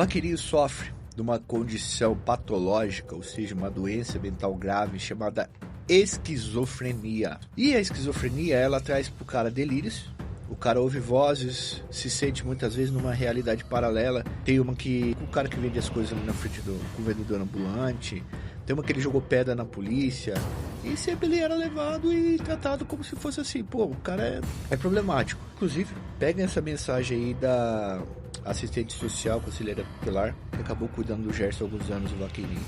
Vaqueirinho sofre de uma condição patológica, ou seja, uma doença mental grave chamada esquizofrenia. E a esquizofrenia, ela traz pro cara delírios. O cara ouve vozes, se sente muitas vezes numa realidade paralela. Tem uma que o cara que vende as coisas ali na frente com o vendedor ambulante. Tem uma que ele jogou pedra na polícia. E sempre ele era levado e tratado como se fosse assim. Pô, o cara é problemático. Inclusive, peguem essa mensagem aí da assistente social, conselheira tutelar, que acabou cuidando do Gerson há alguns anos, o Vaqueirinho,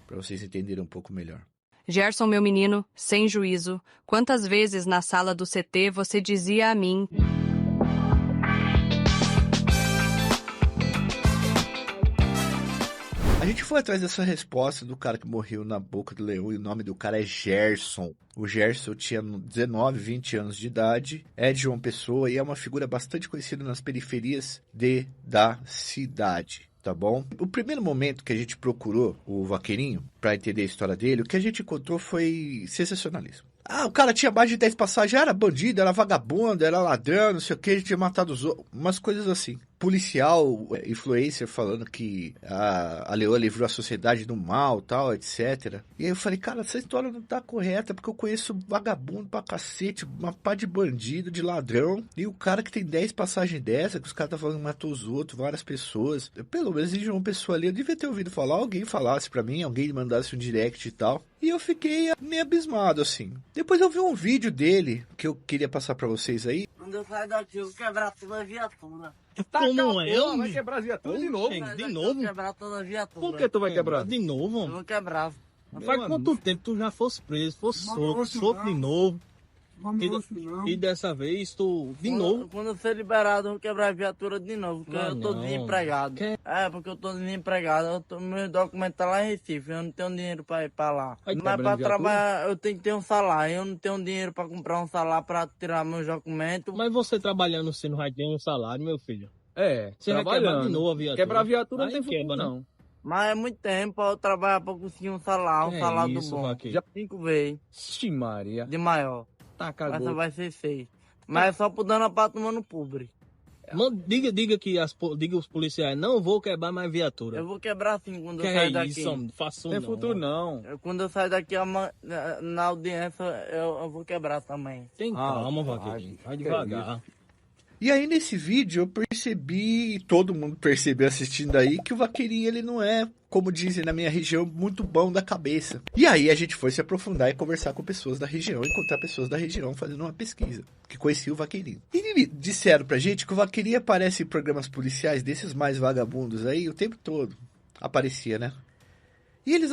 para vocês entenderem um pouco melhor. Gerson, meu menino, sem juízo, quantas vezes na sala do CT você dizia a mim... A gente foi atrás dessa resposta do cara que morreu na boca do leão e o nome do cara é Gerson. O Gerson tinha 19, 20 anos de idade, é de João Pessoa e é uma figura bastante conhecida nas periferias da cidade. Tá bom? O primeiro momento que a gente procurou o Vaqueirinho para entender a história dele, o que a gente encontrou foi sensacionalismo. Ah, o cara tinha mais de 10 passagens, era bandido, era vagabundo, era ladrão, não sei o que, ele tinha matado os outros, umas coisas assim. Policial, influencer falando que a Leoa livrou a sociedade do mal, tal, etc. E aí eu falei, cara, essa história não tá correta, porque eu conheço vagabundo pra cacete, uma pá de bandido, de ladrão, e o cara que tem 10 passagens dessa, que os caras tá falando que matou os outros, várias pessoas. Pelo menos de uma pessoa ali, eu devia ter ouvido falar, alguém falasse pra mim, alguém mandasse um direct e tal. E eu fiquei meio abismado, assim. Depois eu vi um vídeo dele, que eu queria passar pra vocês aí. Quando eu sair daqui, eu vou quebrar toda a viatura. Como é? Vai quebrar a viatura de novo? De novo? Eu vou quebrar toda a viatura. Por que tu vai quebrar? De Eu novo? vou quebrar. Faz quanto tempo tu já fosse preso, fosse solto de novo? E dessa vez tu, de novo? Quando eu ser liberado, eu vou quebrar a viatura de novo, porque eu tô desempregado. É, porque eu tô desempregado, meu documento tá lá em Recife, eu não tenho dinheiro pra ir pra lá. Mas pra trabalhar, eu tenho que ter um salário, eu não tenho dinheiro pra comprar um salário pra tirar meus documentos. Mas você trabalhando, você não vai ter um salário, meu filho? É, Você vai quebrar de novo a viatura? Quebrar a viatura não Aí tem futuro, quebra, não. Mas é muito tempo pra eu trabalhar pra conseguir um salário do bom. Vaqueiro? Já 5 vezes Ixi, Maria. de maior. Tá Essa cagou. vai ser 6. Mas é só por dando pra tomando pobre. Diga que diga os policiais, não vou quebrar mais viatura. Eu vou quebrar sim quando Que eu sair é daqui. isso, homem? Faço Tem não. futuro, não. Quando eu sair daqui na audiência, eu vou quebrar também. Tem calma, Vaqueirinho. Vai devagar. E aí nesse vídeo eu percebi, e todo mundo percebeu assistindo aí, que o Vaqueirinho ele não é, como dizem na minha região, muito bom da cabeça. E aí a gente foi se aprofundar e conversar com pessoas da região, encontrar pessoas da região fazendo uma pesquisa, que conhecia o Vaqueirinho. E disseram pra gente que o Vaqueirinho aparece em programas policiais desses mais vagabundos aí o tempo todo. Aparecia, né? E ele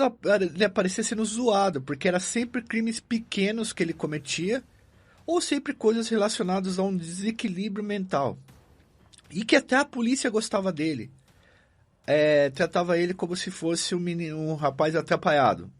aparecia sendo zoado, porque era sempre crimes pequenos que ele cometia, ou sempre coisas relacionadas a um desequilíbrio mental. E que até a polícia gostava dele. Tratava ele como se fosse um rapaz atrapalhado.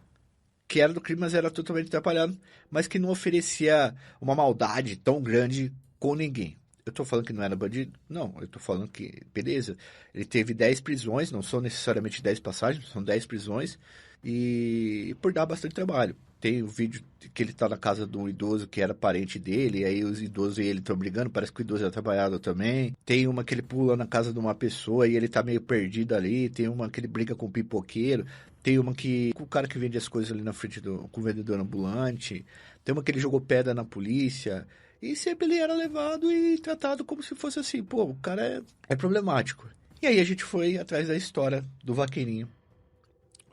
Que era do crime, mas era totalmente atrapalhado. Mas que não oferecia uma maldade tão grande com ninguém. Eu tô falando que não era bandido? Não, eu tô falando que, beleza. Ele teve 10 prisões, não são necessariamente 10 passagens, são 10 prisões. E por dar bastante trabalho. Tem o vídeo que ele tá na casa de um idoso que era parente dele, e aí os idosos e ele estão brigando, parece que o idoso é trabalhado também. Tem uma que ele pula na casa de uma pessoa e ele tá meio perdido ali. Tem uma que ele briga com o pipoqueiro. Tem uma que o cara que vende as coisas ali na frente com o vendedor ambulante. Tem uma que ele jogou pedra na polícia. E sempre ele era levado e tratado como se fosse assim. Pô, o cara é problemático. E aí a gente foi atrás da história do Vaqueirinho.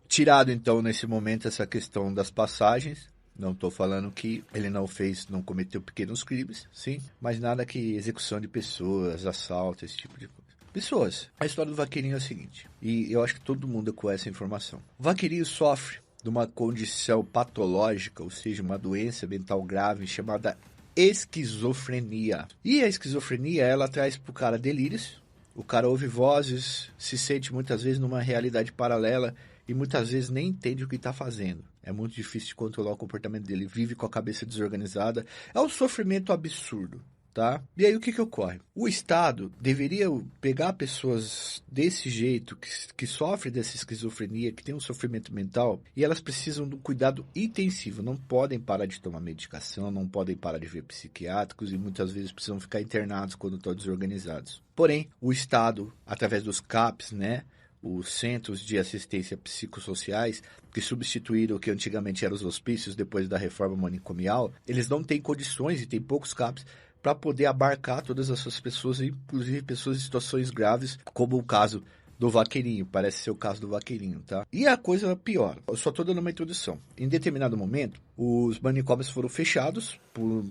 Tirado, então, nesse momento, essa questão das passagens. Não estou falando que ele não cometeu pequenos crimes, sim. Mas nada que execução de pessoas, assalto, esse tipo de coisa. Pessoas, a história do Vaqueirinho é a seguinte. E eu acho que todo mundo com essa informação. O Vaqueirinho sofre de uma condição patológica, ou seja, uma doença mental grave chamada esquizofrenia. E a esquizofrenia, ela traz pro cara delírios. O cara ouve vozes, se sente muitas vezes numa realidade paralela e muitas vezes nem entende o que está fazendo. É muito difícil de controlar o comportamento dele. Vive com a cabeça desorganizada. É um sofrimento absurdo, tá? E aí o que ocorre? O Estado deveria pegar pessoas desse jeito, que sofrem dessa esquizofrenia, que tem um sofrimento mental, e elas precisam de um cuidado intensivo. Não podem parar de tomar medicação, não podem parar de ver psiquiátricos e muitas vezes precisam ficar internados quando estão desorganizados. Porém, o Estado, através dos CAPs, né? os centros de assistência psicossociais, que substituíram o que antigamente eram os hospícios depois da reforma manicomial, eles não têm condições e têm poucos CAPs para poder abarcar todas essas pessoas, inclusive pessoas em situações graves, como o caso do Vaqueirinho, parece ser o caso do Vaqueirinho, tá? E a coisa pior, eu só estou dando uma introdução. Em determinado momento, os manicômios foram fechados por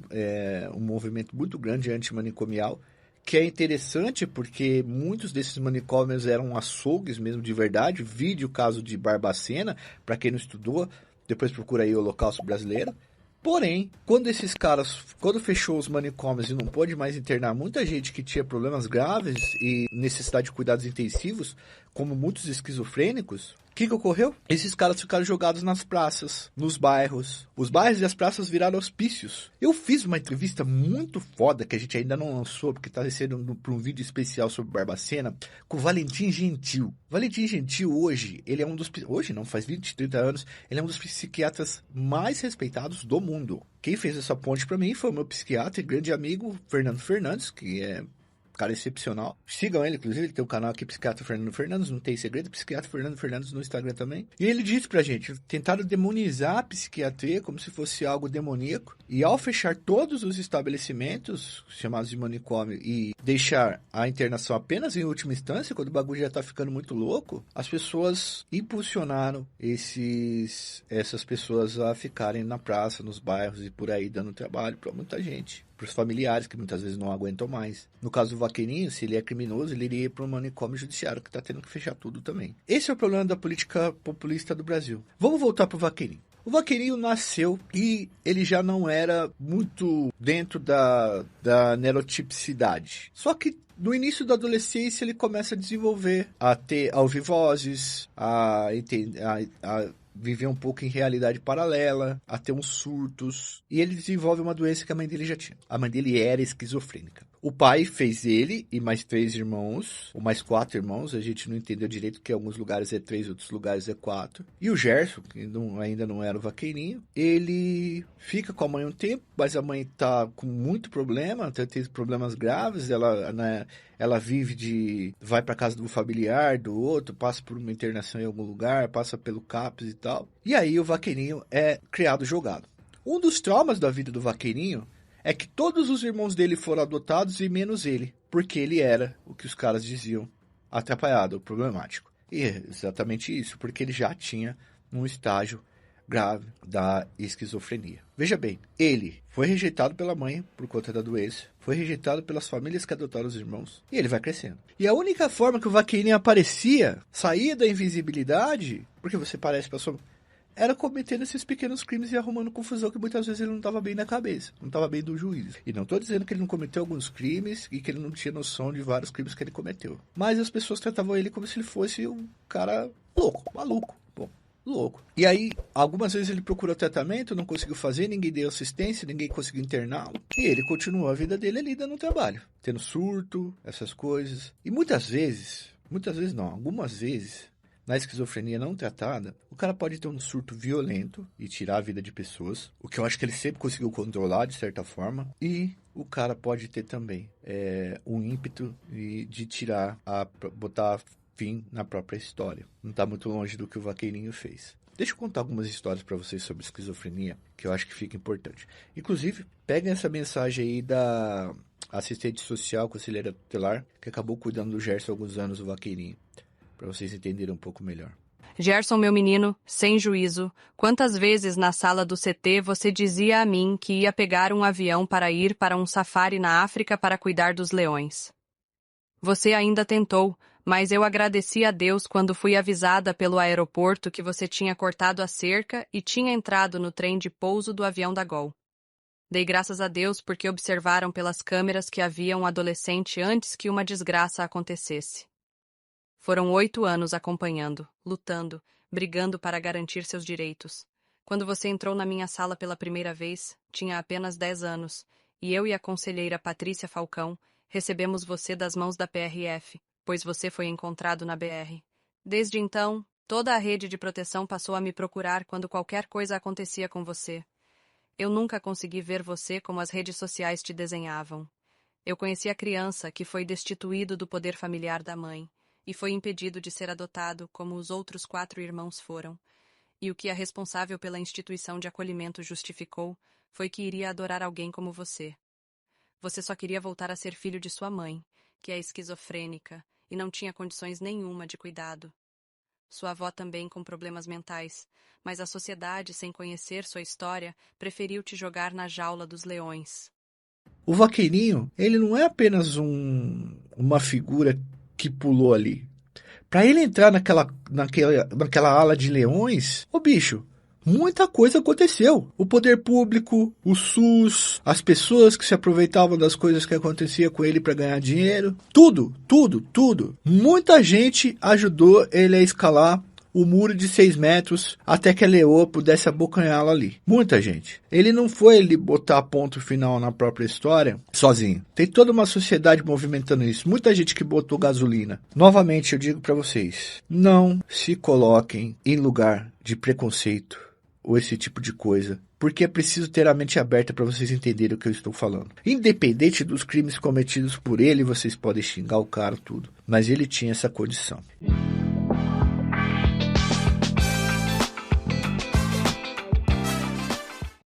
um movimento muito grande antimanicomial, que é interessante porque muitos desses manicômios eram açougues mesmo de verdade. Vide o caso de Barbacena, para quem não estudou, depois procura aí o Holocausto Brasileiro. Porém, quando fechou os manicômios e não pôde mais internar muita gente que tinha problemas graves e necessidade de cuidados intensivos, como muitos esquizofrênicos, o que ocorreu? Esses caras ficaram jogados nas praças, nos bairros. Os bairros e as praças viraram hospícios. Eu fiz uma entrevista muito foda, que a gente ainda não lançou, porque está sendo para um vídeo especial sobre Barbacena, com o Valentim Gentil. Valentim Gentil hoje, ele é um dos... Hoje não, faz 20, 30 anos, ele é um dos psiquiatras mais respeitados do mundo. Quem fez essa ponte para mim foi o meu psiquiatra e grande amigo, Fernando Fernandes, que é cara excepcional. Sigam ele, inclusive, ele tem um canal aqui, Psiquiatra Fernando Fernandes, não tem segredo, Psiquiatra Fernando Fernandes no Instagram também. E ele disse pra gente, tentaram demonizar a psiquiatria como se fosse algo demoníaco, e ao fechar todos os estabelecimentos, chamados de manicômio, e deixar a internação apenas em última instância, quando o bagulho já tá ficando muito louco, as pessoas impulsionaram essas pessoas a ficarem na praça, nos bairros e por aí, dando trabalho pra muita gente. Para os familiares, que muitas vezes não aguentam mais. No caso do Vaqueirinho, se ele é criminoso, ele iria para um manicômio judiciário, que está tendo que fechar tudo também. Esse é o problema da política populista do Brasil. Vamos voltar para o Vaqueirinho. O Vaqueirinho nasceu e ele já não era muito dentro da neurotipicidade. Só que no início da adolescência ele começa a desenvolver, a ouvir vozes, a viver um pouco em realidade paralela, a ter uns surtos. E ele desenvolve uma doença que a mãe dele já tinha. A mãe dele era esquizofrênica. O pai fez ele e mais 3 irmãos, ou mais 4 irmãos, a gente não entendeu direito, porque em alguns lugares é 3, outros lugares é 4. E o Gerson, que ainda não era o Vaqueirinho, ele fica com a mãe um tempo, mas a mãe tá com muito problema, tem problemas graves, ela vai para casa do familiar, do outro, passa por uma internação em algum lugar, passa pelo CAPS e tal. E aí o Vaqueirinho é criado jogado. Um dos traumas da vida do Vaqueirinho é que todos os irmãos dele foram adotados e menos ele, porque ele era o que os caras diziam atrapalhado, problemático. E é exatamente isso, porque ele já tinha um estágio grave da esquizofrenia. Veja bem, ele foi rejeitado pela mãe por conta da doença, foi rejeitado pelas famílias que adotaram os irmãos, e ele vai crescendo. E a única forma que o Vaqueirinho aparecia, saía da invisibilidade, porque você parece para sua... era cometendo esses pequenos crimes e arrumando confusão que muitas vezes ele não estava bem na cabeça, não estava bem do juízo. E não estou dizendo que ele não cometeu alguns crimes e que ele não tinha noção de vários crimes que ele cometeu. Mas as pessoas tratavam ele como se ele fosse um cara louco, maluco. Bom, louco. E aí, algumas vezes ele procurou tratamento, não conseguiu fazer, ninguém deu assistência, ninguém conseguiu interná-lo. E ele continuou a vida dele ali dando trabalho, tendo surto, essas coisas. E muitas vezes não, algumas vezes... na esquizofrenia não tratada, o cara pode ter um surto violento e tirar a vida de pessoas, o que eu acho que ele sempre conseguiu controlar de certa forma, e o cara pode ter também um ímpeto de botar fim na própria história. Não está muito longe do que o Vaqueirinho fez. Deixa eu contar algumas histórias para vocês sobre esquizofrenia, que eu acho que fica importante. Inclusive, peguem essa mensagem aí da assistente social, conselheira tutelar, que acabou cuidando do Gerson há alguns anos, o Vaqueirinho, para vocês entenderem um pouco melhor. Gerson, meu menino, sem juízo, quantas vezes na sala do CT você dizia a mim que ia pegar um avião para ir para um safari na África para cuidar dos leões? Você ainda tentou, mas eu agradeci a Deus quando fui avisada pelo aeroporto que você tinha cortado a cerca e tinha entrado no trem de pouso do avião da Gol. Dei graças a Deus porque observaram pelas câmeras que havia um adolescente antes que uma desgraça acontecesse. Foram 8 anos acompanhando, lutando, brigando para garantir seus direitos. Quando você entrou na minha sala pela primeira vez, tinha apenas 10 anos, e eu e a conselheira Patrícia Falcão recebemos você das mãos da PRF, pois você foi encontrado na BR. Desde então, toda a rede de proteção passou a me procurar quando qualquer coisa acontecia com você. Eu nunca consegui ver você como as redes sociais te desenhavam. Eu conheci a criança que foi destituído do poder familiar da mãe, e foi impedido de ser adotado como os outros 4 irmãos foram. E o que a responsável pela instituição de acolhimento justificou foi que iria adorar alguém como você. Você só queria voltar a ser filho de sua mãe, que é esquizofrênica e não tinha condições nenhuma de cuidado. Sua avó também com problemas mentais, mas a sociedade, sem conhecer sua história, preferiu te jogar na jaula dos leões. O vaqueirinho, ele não é apenas uma figura que pulou ali. Para ele entrar naquela ala de leões, ô bicho, muita coisa aconteceu. O poder público, o SUS, as pessoas que se aproveitavam das coisas que acontecia com ele para ganhar dinheiro. Tudo. Muita gente ajudou ele a escalar o muro de 6 metros até que a leoa pudesse abocanhá-lo ali. Muita gente. Ele não foi ele botar ponto final na própria história sozinho. Tem toda uma sociedade movimentando isso. Muita gente que botou gasolina. Novamente eu digo para vocês, não se coloquem em lugar de preconceito ou esse tipo de coisa, porque é preciso ter a mente aberta para vocês entenderem o que eu estou falando. Independente dos crimes cometidos por ele, vocês podem xingar o cara, tudo, mas ele tinha essa condição.